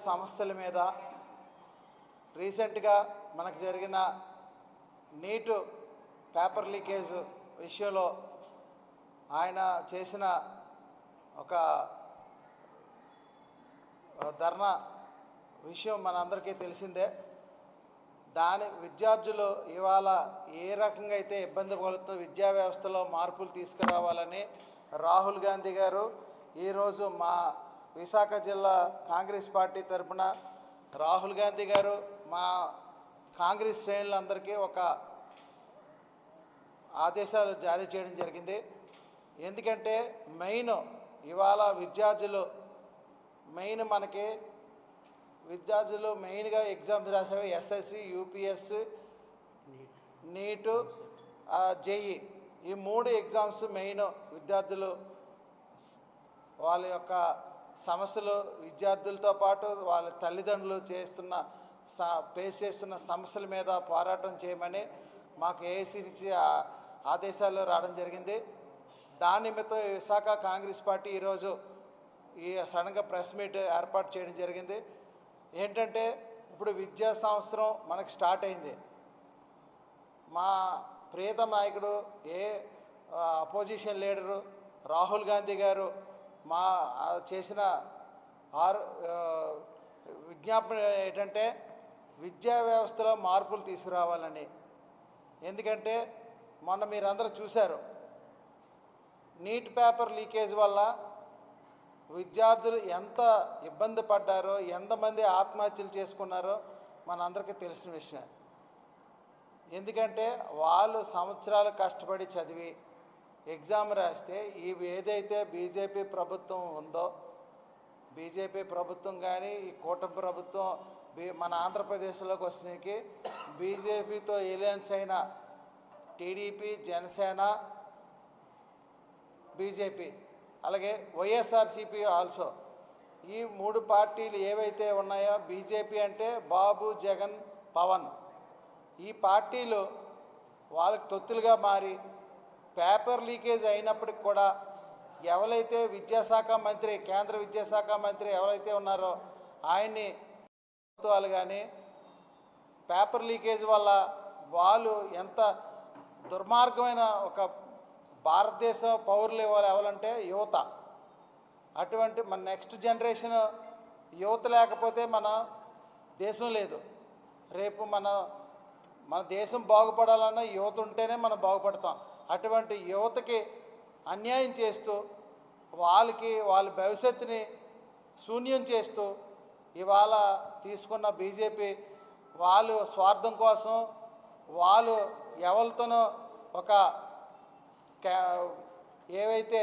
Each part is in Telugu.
సమస్యల మీద రీసెంట్గా మనకు జరిగిన నీటు పేపర్ లీకేజ్ విషయంలో ఆయన చేసిన ఒక ధర్నా విషయం మనందరికీ తెలిసిందే. దాని విద్యార్థులు ఇవాళ ఏ రకంగా అయితే ఇబ్బంది పడుతున్న విద్యా వ్యవస్థలో మార్పులు తీసుకురావాలని రాహుల్ గాంధీ గారు ఈరోజు మా విశాఖ జిల్లా కాంగ్రెస్ పార్టీ తరఫున రాహుల్ గాంధీ గారు మా కాంగ్రెస్ శ్రేణులందరికీ ఒక ఆదేశాలు జారీ చేయడం జరిగింది. ఎందుకంటే ఇవాళ విద్యార్థులు మెయిన్గా ఎగ్జామ్స్ రాసేవి ఎస్ఎస్సి, యూపీఎస్, నీటు, జేఈ ఈ 3 ఎగ్జామ్స్ విద్యార్థులు వాళ్ళ యొక్క సమస్యలు విద్యార్థులతో పాటు వాళ్ళ తల్లిదండ్రులు ఫేస్ చేస్తున్న సమస్యల మీద పోరాటం చేయమని మాకు ఏఐసీ నుంచి ఆదేశాలు రావడం జరిగింది. దాని నిమిత్తం విశాఖ కాంగ్రెస్ పార్టీ ఈరోజు ఈ సడన్గా ప్రెస్ మీట్ ఏర్పాటు చేయడం జరిగింది. ఏంటంటే ఇప్పుడు విద్యా సంవత్సరం మనకు స్టార్ట్ అయింది. మా ప్రియతమ నాయకుడు అపోజిషన్ లీడరు రాహుల్ గాంధీ గారు చేసిన విజ్ఞాపన ఏంటంటే విద్యా వ్యవస్థలో మార్పులు తీసుకురావాలని. ఎందుకంటే మొన్న మీరందరూ చూశారు, నీట్ పేపర్ లీకేజ్ వల్ల విద్యార్థులు ఎంత ఇబ్బంది పడ్డారో, ఎంతమంది ఆత్మహత్యలు చేసుకున్నారో మనందరికీ తెలిసిన విషయం. ఎందుకంటే వాళ్ళు సంవత్సరాలు కష్టపడి చదివి ఎగ్జామ్ రాస్తే ఏదైతే బీజేపీ ప్రభుత్వం ఉందో, బీజేపీ ప్రభుత్వం కానీ ఈ కూటమి ప్రభుత్వం మన ఆంధ్రప్రదేశ్లోకి వచ్చినాకి బీజేపీతో ఎలియన్స్ అయిన టీడీపీ, జనసేన, బీజేపీ అలాగే వైఎస్ఆర్సీపీ ఆల్సో ఈ 3 పార్టీలు ఏవైతే ఉన్నాయో, బీజేపీ అంటే బాబు, జగన్, పవన్, ఈ పార్టీలు వాళ్ళకి తొత్తులుగా మారి పేపర్ లీకేజ్ అయినప్పటికి కూడా ఎవరైతే విద్యాశాఖ మంత్రి, కేంద్ర విద్యాశాఖ మంత్రి ఎవరైతే ఉన్నారో ఆయన్ని ప్రభుత్వాలు కానీ పేపర్ లీకేజ్ వల్ల వాళ్ళు ఎంత దుర్మార్గమైన ఒక భారతదేశ పౌరులు ఎవరంటే యువత. అటువంటి మన నెక్స్ట్ జనరేషన్ యువత లేకపోతే మన దేశం లేదు. రేపు మన దేశం బాగుపడాలన్నా యువత ఉంటేనే మనం బాగుపడతాం. అటువంటి యువతకి అన్యాయం చేస్తూ వాళ్ళ భవిష్యత్తుని శూన్యం చేస్తూ ఇవాళ తీసుకున్న బీజేపీ వాళ్ళు స్వార్థం కోసం వాళ్ళు ఎవరితోనో ఏవైతే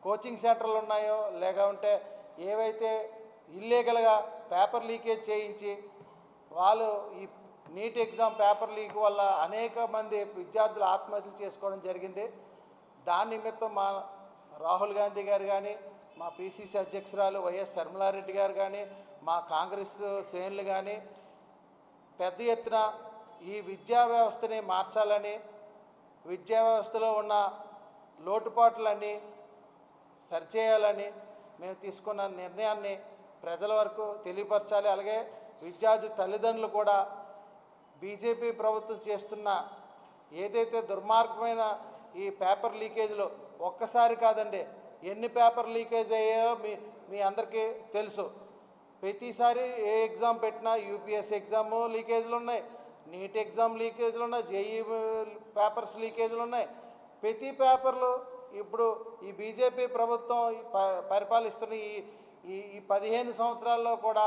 కోచింగ్ సెంటర్లు ఉన్నాయో లేకుంటే ఏవైతే ఇల్లీగల్గా పేపర్ లీకేజ్ చేయించి వాళ్ళు ఈ నీట్ ఎగ్జామ్ పేపర్ లీక్ వల్ల అనేక మంది విద్యార్థులు ఆత్మహత్యలు చేసుకోవడం జరిగింది. దాని నిమిత్తం మా రాహుల్ గాంధీ గారు కానీ, మా పిసిసి అధ్యక్షురాలు వైఎస్ శర్మిలారెడ్డి గారు కానీ, మా కాంగ్రెస్ శ్రేణులు కానీ పెద్ద ఎత్తున ఈ విద్యా వ్యవస్థని మార్చాలని, విద్యా వ్యవస్థలో ఉన్న లోటుపాట్లన్నీ సరిచేయాలని మేము తీసుకున్న నిర్ణయాన్ని ప్రజల వరకు తెలియపరచాలి. అలాగే విద్యార్థి తల్లిదండ్రులు కూడా బీజేపీ ప్రభుత్వం చేస్తున్న ఏదైతే దుర్మార్గమైన ఈ పేపర్ లీకేజ్లో ఒక్కసారి కాదండి, ఎన్ని పేపర్ లీకేజ్ అయ్యాయో మీ అందరికీ తెలుసు. ప్రతిసారి ఏ ఎగ్జామ్ పెట్టినా యూపీఎస్ ఎగ్జామ్ లీకేజ్లు ఉన్నాయి, నీట్ ఎగ్జామ్ లీకేజ్లు ఉన్నాయి, జేఈ పేపర్స్ లీకేజ్లు ఉన్నాయి. ప్రతి పేపర్లు ఇప్పుడు ఈ బీజేపీ ప్రభుత్వం పరిపాలిస్తున్న ఈ 15 సంవత్సరాల్లో కూడా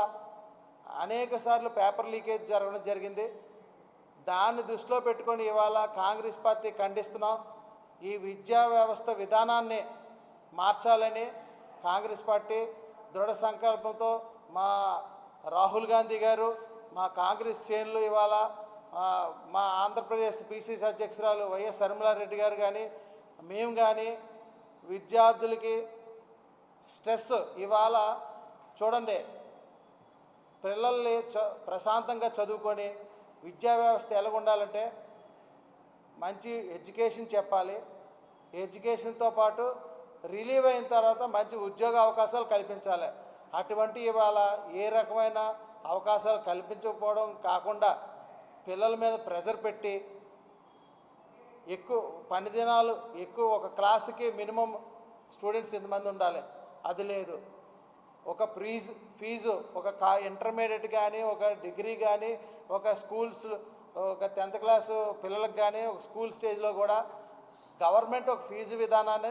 అనేక సార్లు పేపర్ లీకేజ్ జరగడం జరిగింది. దాన్ని దృష్టిలో పెట్టుకొని ఇవాళ కాంగ్రెస్ పార్టీ ఖండిస్తున్నాం. ఈ విద్యా వ్యవస్థ విధానాన్ని మార్చాలని కాంగ్రెస్ పార్టీ దృఢ సంకల్పంతో మా రాహుల్ గాంధీ గారు, మా కాంగ్రెస్ శ్రేణులు ఇవాళ మా ఆంధ్రప్రదేశ్ పిసిసి అధ్యక్షురాలు వైఎస్ శర్మిలారెడ్డి గారు కానీ మేము కానీ విద్యార్థులకి స్ట్రెస్ ఇవాళ చూడండి, పిల్లల్ని ప్రశాంతంగా చదువుకొని విద్యా వ్యవస్థ ఎలా ఉండాలంటే మంచి ఎడ్యుకేషన్ చెప్పాలి, ఎడ్యుకేషన్తో పాటు రిలీవ్ అయిన తర్వాత మంచి ఉద్యోగ అవకాశాలు కల్పించాలి. అటువంటి ఇవాళ ఏ రకమైన అవకాశాలు కల్పించకపోవడం కాకుండా పిల్లల మీద ప్రెషర్ పెట్టి ఎక్కువ పని దినాలు ఎక్కువ, ఒక క్లాసుకి మినిమం స్టూడెంట్స్ ఎంతమంది ఉండాలి అది లేదు. ఒక ఫీజు ఒక ఇంటర్మీడియట్ కానీ, ఒక డిగ్రీ కానీ, ఒక స్కూల్స్, ఒక 10th క్లాసు పిల్లలకు కానీ ఒక స్కూల్ స్టేజ్లో కూడా గవర్నమెంట్ ఒక ఫీజు విధానాన్ని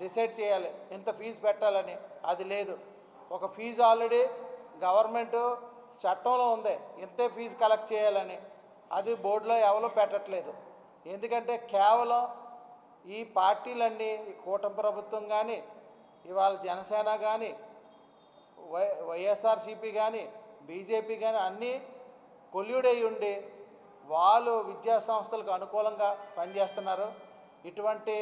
డిసైడ్ చేయాలి, ఎంత ఫీజు పెట్టాలని. అది లేదు. ఒక ఫీజు ఆల్రెడీ గవర్నమెంట్ చట్టంలో ఉంది, ఇంతే ఫీజు కలెక్ట్ చేయాలని. అది బోర్డులో ఎవరో పెట్టట్లేదు. ఎందుకంటే కేవలం ఈ పార్టీలన్నీ, ఈ కూటమి ప్రభుత్వం కానీ, ఇవాళ జనసేన కానీ, వైఎస్ఆర్సీపీ కానీ, బీజేపీ కానీ అన్నీ కొల్యూడ్ అయి ఉండి వాళ్ళు విద్యా సంస్థలకు అనుకూలంగా పనిచేస్తున్నారు. ఇటువంటి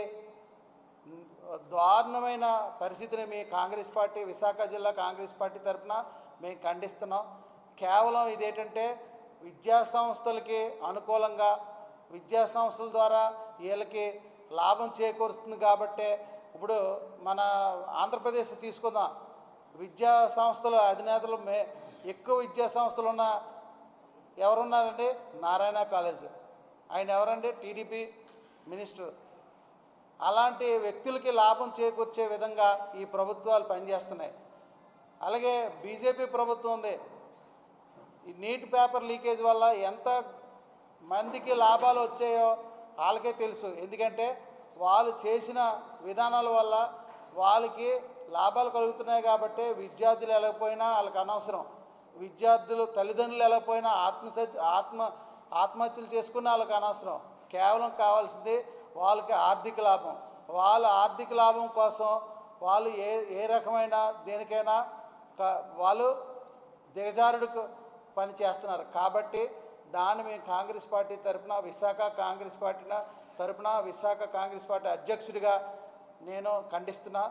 దారుణమైన పరిస్థితిని మీ కాంగ్రెస్ పార్టీ, విశాఖ జిల్లా కాంగ్రెస్ పార్టీ తరఫున మేము ఖండిస్తున్నాం. కేవలం ఇదేంటంటే విద్యా సంస్థలకి అనుకూలంగా, విద్యా సంస్థల ద్వారా వీళ్ళకి లాభం చేకూరుస్తుంది. కాబట్టి ఇప్పుడు మన ఆంధ్రప్రదేశ్ తీసుకుందాం, విద్యా సంస్థల అధినేతలు ఎక్కువ విద్యా సంస్థలు ఉన్న ఎవరున్నారండి? నారాయణ కాలేజ్, ఆయన ఎవరండి? TDP minister. అలాంటి వ్యక్తులకి లాభం చేకూర్చే విధంగా ఈ ప్రభుత్వాలు పనిచేస్తున్నాయి. అలాగే బీజేపీ ప్రభుత్వం ఉంది, ఈ నీట్ పేపర్ లీకేజ్ వల్ల ఎంత మందికి లాభాలు వచ్చాయో వాళ్ళకే తెలుసు. ఎందుకంటే వాళ్ళు చేసిన విధానాల వల్ల వాళ్ళకి లాభాలు కలుగుతున్నాయి. కాబట్టి విద్యార్థులు వెళ్ళకపోయినా వాళ్ళకి అనవసరం, విద్యార్థులు తల్లిదండ్రులు వెళ్ళకపోయినా ఆత్మహత్యలు చేసుకున్న వాళ్ళకి అనవసరం. కేవలం కావాల్సింది వాళ్ళకి ఆర్థిక లాభం. వాళ్ళ ఆర్థిక లాభం కోసం వాళ్ళు ఏ రకమైన దేనికైనా వాళ్ళు దిగజారుడుకు పని చేస్తున్నారు. కాబట్టి దాన్ని మేము కాంగ్రెస్ పార్టీ తరఫున, విశాఖ కాంగ్రెస్ పార్టీ తరఫున, విశాఖ కాంగ్రెస్ పార్టీ అధ్యక్షుడిగా నేను ఖండిస్తున్నా.